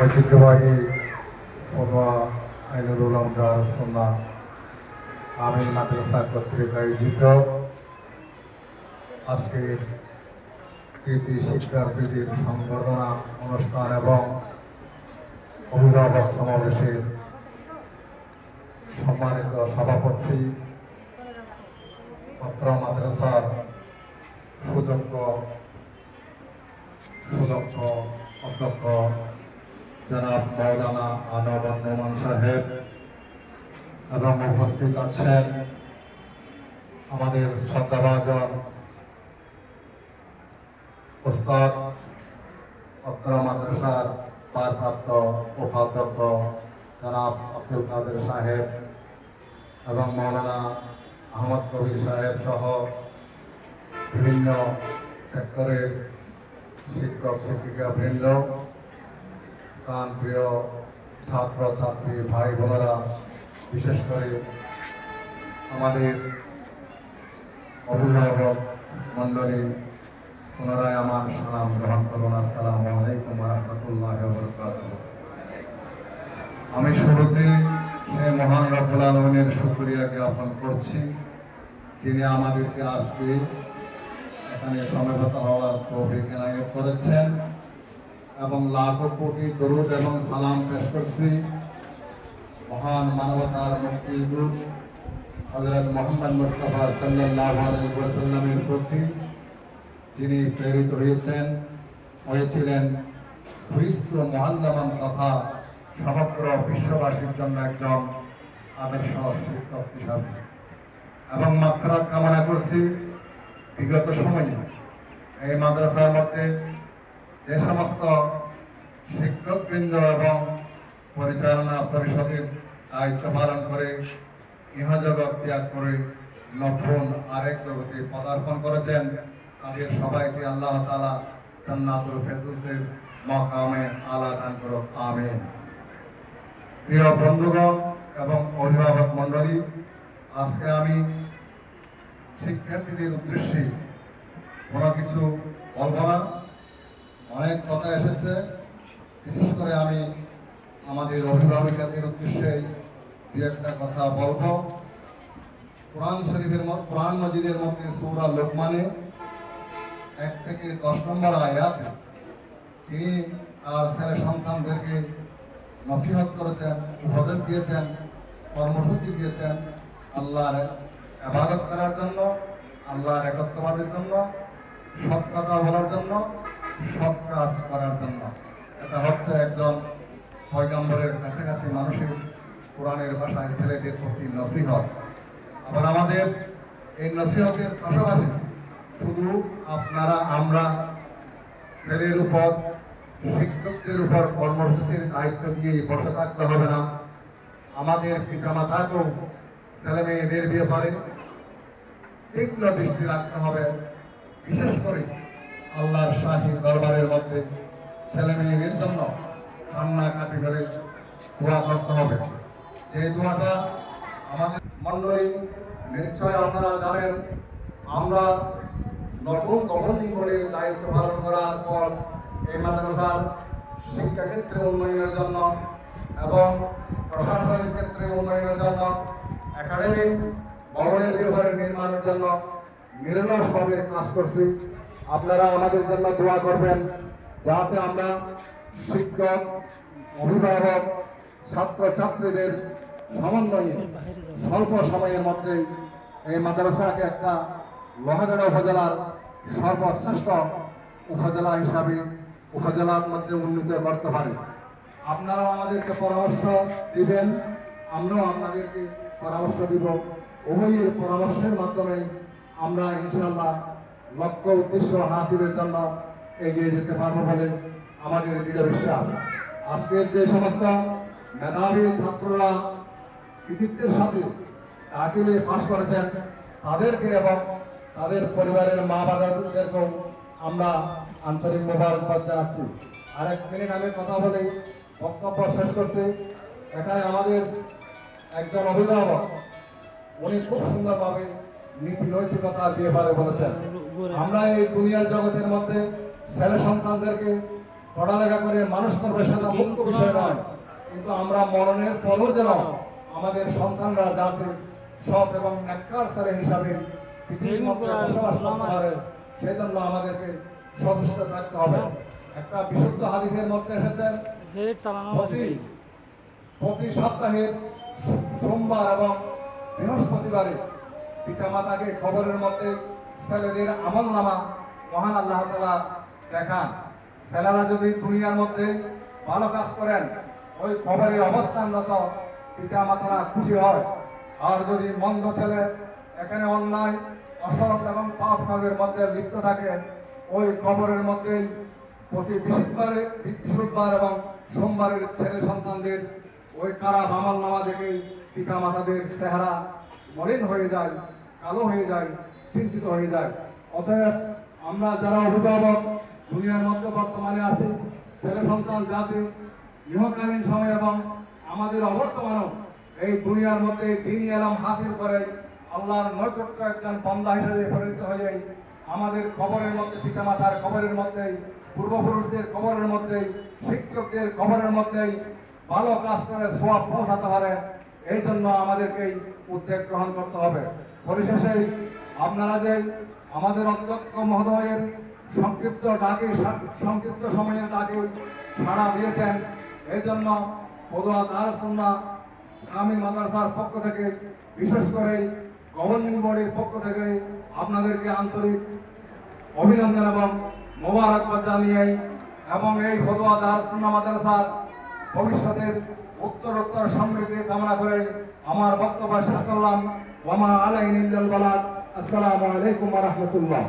ঐতিহ্যবাহী ফতোয়া আইনুল উলুম দারুস সুন্নাহ আমিন মাদ্রাসা কর্তৃক আয়োজিত আজকের কৃতি শিক্ষার্থীদের সংবর্ধনা অনুষ্ঠান এবং অভিভাবক সমাবেশের সম্মানিত সভাপতি অত্র মাদ্রাসার সুযোগ্য অধ্যক্ষ জনাব মাওলানা আনোয়ার নোমান সাহেব এবং উপস্থিত আছেন আমাদের শ্রদ্ধাভাজন ওস্তাদ অত্র মাদ্রাসার ভারপ্রাপ্ত উপাধ্যক্ষ জনাব আব্দুল কাদের সাহেব এবং মাওলানা আহমদ কবির সাহেব সহ বিভিন্ন সেক্টরের শিক্ষক শিক্ষিকা বৃন্দ, প্রাণপ্রিয় ছাত্র ছাত্রী ভাই বোনেরা, বিশেষ করে আমাদের অভিভাবক মণ্ডলী, পুনরায় আমার সালাম গ্রহণ করুন। আসসালামু আলাইকুম ওয়া রাহমাতুল্লাহি ওয়া বারাকাতুহু। আমি শুরুতে সেই মহান রব্বুল আলামিনের শুকরিয়া জ্ঞাপন করছি, যিনি আমাদেরকে আজকে এখানে সমবেত হওয়ার তৌফিক এনায়েত করেছেন এবং লাখো কোটি দরুদ এবং সালাম পেশ করছি মহান মানবতার মুক্তির দূত হযরত মুহাম্মদ মুস্তাফা সাল্লাল্লাহু আলাইহি ওয়াসাল্লামের প্রতি, যিনি প্রেরিত হয়েছিলেন খ্রিস্ট মুআল্লামান তথা সমগ্র বিশ্ববাসীর জন্য একজন আদর্শ শিক্ষক হিসাবে, এবং মাগফিরাত কামনা করছি বিগত সময়ে এই মাদ্রাসার মধ্যে যে সমস্ত শিক্ষকবৃন্দ এবং পরিচালনা পরিষদের দায়িত্ব পালন করে ইহজগৎ ত্যাগ করে নতুন আরেক জগতে পদার্পণ করেছেন, তাদের সবাইকে আল্লাহ তাআলা জান্নাতুল ফেরদৌসের মাকামে আলা দান করুক, আমিন। প্রিয় বন্ধুগণ এবং অভিভাবক মণ্ডলী, আজকে আমি শিক্ষার্থীদের উদ্দেশ্যে কোনো কিছু বলবো না। অনেক কথা এসেছে, বিশেষ করে আমি আমাদের অভিভাবিকাদের উদ্দেশ্যে দু একটা কথা বলবো। কোরআন মজিদের মধ্যে সূরা লোকমানে 1 থেকে 10 নম্বর আয়াতে তিনি তার ছেলে সন্তানদেরকে নসিহত করেছেন, উপদেশ দিয়েছেন, কর্মসূচি দিয়েছেন আল্লাহর ইবাদত করার জন্য, আল্লাহর একত্ববাদের জন্য, সৎ কথা বলার জন্য, সৎ কাজ করার জন্য। এটা হচ্ছে একজন পয়গম্বরের কাছাকাছি মানুষের কোরআনের ভাষায় ছেলেদের প্রতি নসিহত। আবার আমাদের এই নসিহতের পাশাপাশি শুধু আমরা ছেলের উপর, শিক্ষকদের উপর কর্মসূচির দায়িত্ব দিয়েই বসে থাকতে হবে না। আমাদের পিতামাতাকেও ছেলে মেয়েদের ব্যাপারে তীক্ষ্ণ দৃষ্টি রাখতে হবে। বিশেষ করে আল্লাহর শাহী দরবারের মধ্যে ছেলে মেয়েদের জন্য কান্নাকাটি করে দোয়া করতে হবে। যে দোয়াটা আমাদের মণ্ডলী নিশ্চয় আপনারা জানেন, আমরা নতুন গভর্নিং বোর্ডের দায়িত্ব পালন করার পর এই মাদ্রাসার শিক্ষাক্ষেত্রে উন্নয়নের জন্য এবং প্রশাসনিক ক্ষেত্রে উন্নয়নের জন্য, একাডেমিক ভবনের ব্যবহারের নির্মাণের জন্য নিরলসভাবে কাজ করছি। আপনারা আমাদের জন্য দোয়া করবেন, যাতে আমরা শিক্ষক, অভিভাবক, ছাত্র ছাত্রীদের সমন্বয়ে স্বল্প সময়ের মধ্যে এই মাদ্রাসাকে একটা লোহাগাড়া উপজেলার সর্বশ্রেষ্ঠ উপজেলা হিসাবে উপজেলার মধ্যে উন্নীত করতে পারি। আপনারাও আমাদেরকে পরামর্শ দিবেন, আমরাও আপনাদেরকে পরামর্শ দিব। উভয়ের পরামর্শের মাধ্যমে আমরা ইনশাআল্লাহ লক্ষ্য উদ্দেশ্য হাসিলের জন্য এগিয়ে যেতে পারবো বলে আমাদের দৃঢ় বিশ্বাস। আজকের যে সমস্ত মেধাবী ছাত্ররা কৃতিত্বের সাথে দাখিলে পাশ করেছেন, তাদেরকে এবং তাদের পরিবারের মা বাবাদেরকেও আমরা আন্তরিক মোবারকবাদ জানাচ্ছি। আরেক মিনিট আমি কথা বলে বক্তব্য শেষ করছি। এখানে আমাদের একজন অভিভাবক, উনি খুব সুন্দরভাবে নীতি নৈতিকতার ব্যাপারে বলেছেন। আমরা এই দুনিয়ার জগতের মধ্যে ছেলে সন্তানদেরকে পড়ালেখা করে মানুষ করবে সেটা মুখ্য বিষয় নয়, কিন্তু আমরা মরণের পরও যেন আমাদের সন্তানরা যাতে সৎ এবং নেককার ছেলে হিসাবে পৃথিবীর মধ্যে বসবাস করতে পারে, সেই জন্য আমাদেরকে সচেষ্ট থাকতে হবে। একটা বিশুদ্ধ হাদিসের মধ্যে এসেছে প্রতি সপ্তাহে সোমবার এবং বৃহস্পতিবারে পিতামাতাকে খবরের মধ্যে ছেলেদের আমলনামা মহান আল্লাহ তাআলা দেখান। ছেলেরা যদি দুনিয়ার মধ্যে ভালো কাজ করেন, ওই খবরে অবস্থানরত পিতামাতারা খুশি হয়। আর যদি মন্দ ছেলে এখানে অন্যায় অসৎ এবং পাপ কাজের মধ্যে লিপ্ত থাকে, ওই খবরের মধ্যেই প্রতি বৃহস্পতিবার এবং সোমবারের ছেলে সন্তানদের ওই খারাপ আমলনামা দেখেই পিতা মাতাদের চেহারা মলিন হয়ে যায়, কালো হয়ে যায়, চিন্তিত হয়ে যায়। অতএব আমরা যারা অভিভাবক দুনিয়ার মধ্যে বর্তমানে আছি, ছেলে সন্তান যাতে ইহকালীন সময় এবং আমাদের অবর্তমানও এই দুনিয়ার মধ্যে দ্বীন ইলম হাসিল করে আল্লাহর নৈকট্য একজন বান্দা হিসেবে পরিণত হয়ে যায়। আমাদের কবরের মধ্যে পিতামাতার কবরের মধ্যেই, পূর্বপুরুষদের কবরের মধ্যেই, শিক্ষকদের কবরের মধ্যেই ভালো কাজ করে সওয়াব পৌঁছাতে পারে। এই জন্য আমাদেরকেই উদ্যোগ গ্রহণ করতে হবে। পরিশেষে আপনারা যে আমাদের অধ্যক্ষ মহোদয়ের সংক্ষিপ্ত সময়ের ডাকে সাড়া দিয়েছেন, এই জন্য পদুয়া দারুস সুন্নাহ কামিল মাদ্রাসার পক্ষ থেকে, বিশেষ করে গভর্নিং বডির পক্ষ থেকে আপনাদেরকে আন্তরিক অভিনন্দন এবং মোবারকবাদ জানিয়ে এবং এই পদুয়া দারুস সুন্নাহ মাদ্রাসার ভবিষ্যতের উত্তরোত্তর সমৃদ্ধি কামনা করে আমার বক্তব্য শেষ করলাম। ওয়ামা আলাইনা ইল্লাল বালাগ। আসসালামু আলাইকুম ওয়া রাহমাতুল্লাহ।